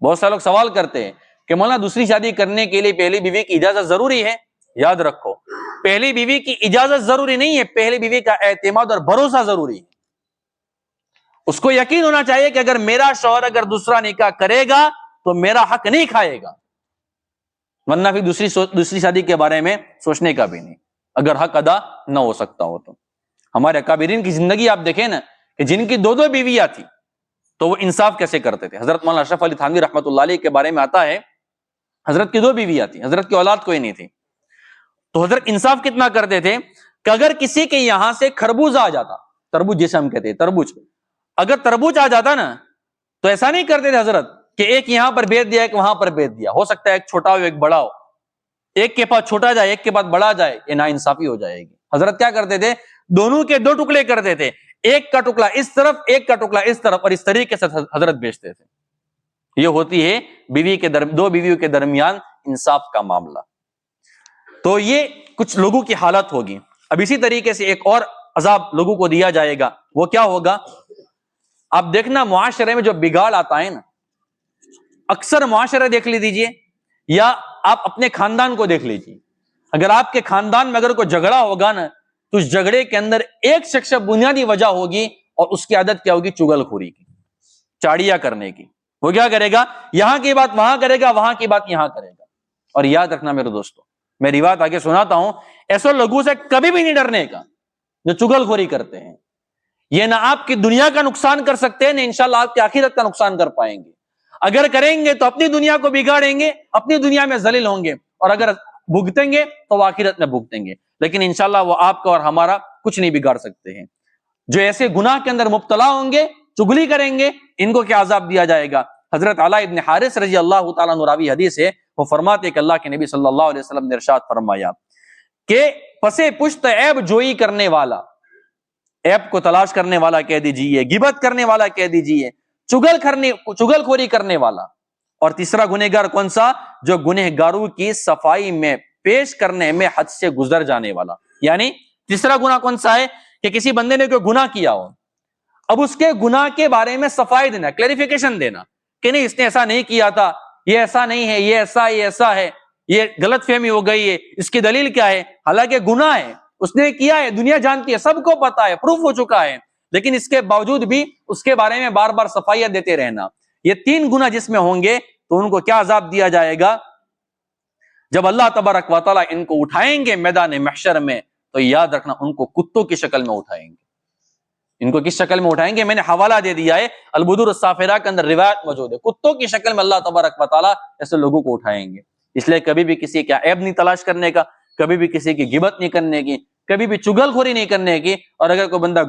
بہت سارے لوگ سوال کرتے ہیں کہ مولانا دوسری شادی کرنے کے لیے پہلی بیوی کی اجازت ضروری ہے؟ یاد رکھو, پہلی بیوی کی اجازت ضروری نہیں ہے, پہلی بیوی کا اعتماد اور بھروسہ ضروری ہے. اس کو یقین ہونا چاہیے کہ اگر میرا شوہر اگر دوسرا نکاح کرے گا تو میرا حق نہیں کھائے گا, ورنہ پھر دوسری شادی کے بارے میں سوچنے کا بھی نہیں, اگر حق ادا نہ ہو سکتا ہو تو. ہمارے اکابرین کی زندگی آپ دیکھیں نا, کہ جن کی 2 بیویاں تھی تو وہ انصاف کیسے کرتے تھے. حضرت مولانا اشرف علی تھانوی رحمۃ اللہ علیہ کے بارے میں آتا ہے, حضرت کی 2 بیویاں تھیں, حضرت کی اولاد کوئی نہیں تھی, تو حضرت انصاف کتنا کرتے تھے کہ اگر کسی کے یہاں سے خربوز آ جاتا, تربوز جسے ہم کہتے ہیں تربوز, اگر تربوز آ جاتا نا تو ایسا نہیں کرتے تھے حضرت کہ ایک یہاں پر بیچ دیا ایک وہاں پر بیچ دیا, ہو سکتا ہے ایک چھوٹا ہو ایک بڑا ہو, ایک کے پاس چھوٹا جائے ایک کے پاس بڑا جائے, یہ ناانصافی ہو جائے گی. حضرت کیا کرتے تھے, دونوں کے 2 ٹکڑے کرتے تھے, ایک کا ٹکڑا اس طرف ایک کا ٹکڑا اس طرف, اور اس طریقے سے حضرت بیچتے تھے. یہ ہوتی ہے 2 بیویوں کے درمیان انصاف کا معاملہ. تو یہ کچھ لوگوں کی حالت ہوگی. اب اسی طریقے سے ایک اور عذاب لوگوں کو دیا جائے گا, وہ کیا ہوگا؟ آپ دیکھنا معاشرے میں جو بگاڑ آتا ہے نا, اکثر معاشرے دیکھ لیجیے یا آپ اپنے خاندان کو دیکھ لیجیے, اگر آپ کے خاندان میں اگر کوئی جھگڑا ہوگا نا تو اس جھگڑے کے اندر ایک شخص بنیادی وجہ ہوگی, اور اس کی عادت کیا ہوگی؟ چگل خوری کی, چاڑیاں کرنے کی. وہ کیا کرے گا؟ یہاں کی بات وہاں کرے گا, وہاں کی بات یہاں کرے گا. اور یاد رکھنا میرے دوستو, میں روایت آگے سناتا ہوں, ایسے لوگوں سے کبھی بھی نہیں ڈرنے کا جو چگل خوری کرتے ہیں. یہ نہ آپ کی دنیا کا نقصان کر سکتے ہیں, نہ انشاءاللہ آپ کی آخرت کا نقصان کر پائیں گے. اگر کریں گے تو اپنی دنیا کو بگاڑیں گے, اپنی دنیا میں ذلیل ہوں گے, اور اگر بھگتیں گے تو وہ آخرت میں بھگتیں گے, لیکن انشاءاللہ وہ آپ کا اور ہمارا کچھ نہیں بگاڑ سکتے ہیں. جو ایسے گناہ کے اندر مبتلا ہوں گے, چگلی کریں گے, ان کو کیا عذاب دیا جائے گا؟ حضرت علاء ابن حارث رضی اللہ تعالیٰ عنہ راوی حدیث ہے, وہ فرماتے کہ اللہ کے نبی صلی اللہ علیہ وسلم نے ارشاد فرمایا کہ پسے پشت عیب جوئی کرنے والا, عیب کو تلاش کرنے والا کہہ دیجئے, غیبت کرنے والا کہہ دیجئے, چگل خوری کرنے والا, اور تیسرا گنہگار کون سا؟ جو گنہگاروں کی صفائی میں پیش کرنے میں حد سے گزر جانے والا. یعنی تیسرا گناہ کون سا ہے کہ کسی بندے نے کوئی گناہ کیا ہو, اب اس کے گناہ کے بارے میں صفائی دینا, کلیریفیکیشن دینا کہ نہیں اس نے ایسا نہیں کیا تھا, یہ ایسا نہیں ہے, یہ ایسا ہے, یہ غلط فہمی ہو گئی ہے, اس کی دلیل کیا ہے؟ حالانکہ گناہ ہے, اس نے کیا ہے, دنیا جانتی ہے, سب کو پتا ہے, پروف ہو چکا ہے, لیکن اس کے باوجود بھی اس کے بارے میں بار بار صفائیاں دیتے رہنا. یہ 3 گناہ جس میں ہوں گے تو ان کو کیا عذاب دیا جائے گا؟ جب اللہ تبارک و تعالیٰ ان کو اٹھائیں گے میدان محشر میں, تو یاد رکھنا ان کو کتوں کی شکل میں اٹھائیں گے. ان کو کس شکل میں اٹھائیں گے؟ میں نے حوالہ دے دیا ہے, البدور الصافرہ کے اندر روایت موجود ہے, کتوں کی شکل میں اللہ تبارک و تعالیٰ ایسے لوگوں کو اٹھائیں گے. اس لیے کبھی بھی کسی کا عیب نہیں تلاش کرنے کا, کبھی بھی کسی کی غیبت نہیں کرنے کی, کبھی بھی چگل خوری نہیں کرنے کی. اور اگر کوئی بندہ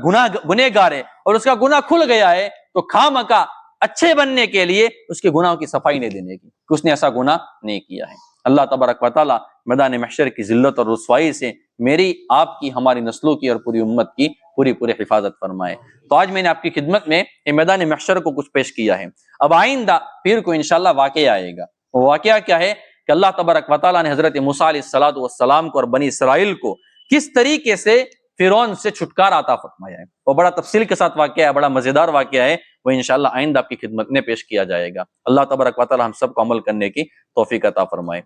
گنہگار ہے اور اس کا گناہ کھل گیا ہے تو خامخواہ اچھے بننے کے لیے اس کے گناہوں کی صفائی نہیں دینے کی کہ اس نے ایسا گناہ نہیں کیا ہے. اللہ تبارک و تعالیٰ میدان محشر کی ذلت اور رسوائی سے میری, آپ کی, ہماری نسلوں کی اور پوری امت کی پوری حفاظت فرمائے. تو آج میں نے آپ کی خدمت میں یہ میدان محشر کو کچھ پیش کیا ہے. اب آئندہ پیر کو انشاءاللہ واقعہ آئے گا. وہ واقعہ کیا ہے کہ اللہ تبارک و تعالیٰ نے حضرت موسیٰ علیہ الصلوۃ والسلام کو اور بنی اسرائیل کو کس طریقے سے فرعون سے چھٹکارا عطا فرمایا ہے. وہ بڑا تفصیل کے ساتھ واقعہ ہے، بڑا مزیدار واقعہ ہے، وہ انشاءاللہ آئندہ آپ کی خدمت میں پیش کیا جائے گا. اللہ تبارک و تعالی ہم سب کو عمل کرنے کی توفیق عطا فرمائے.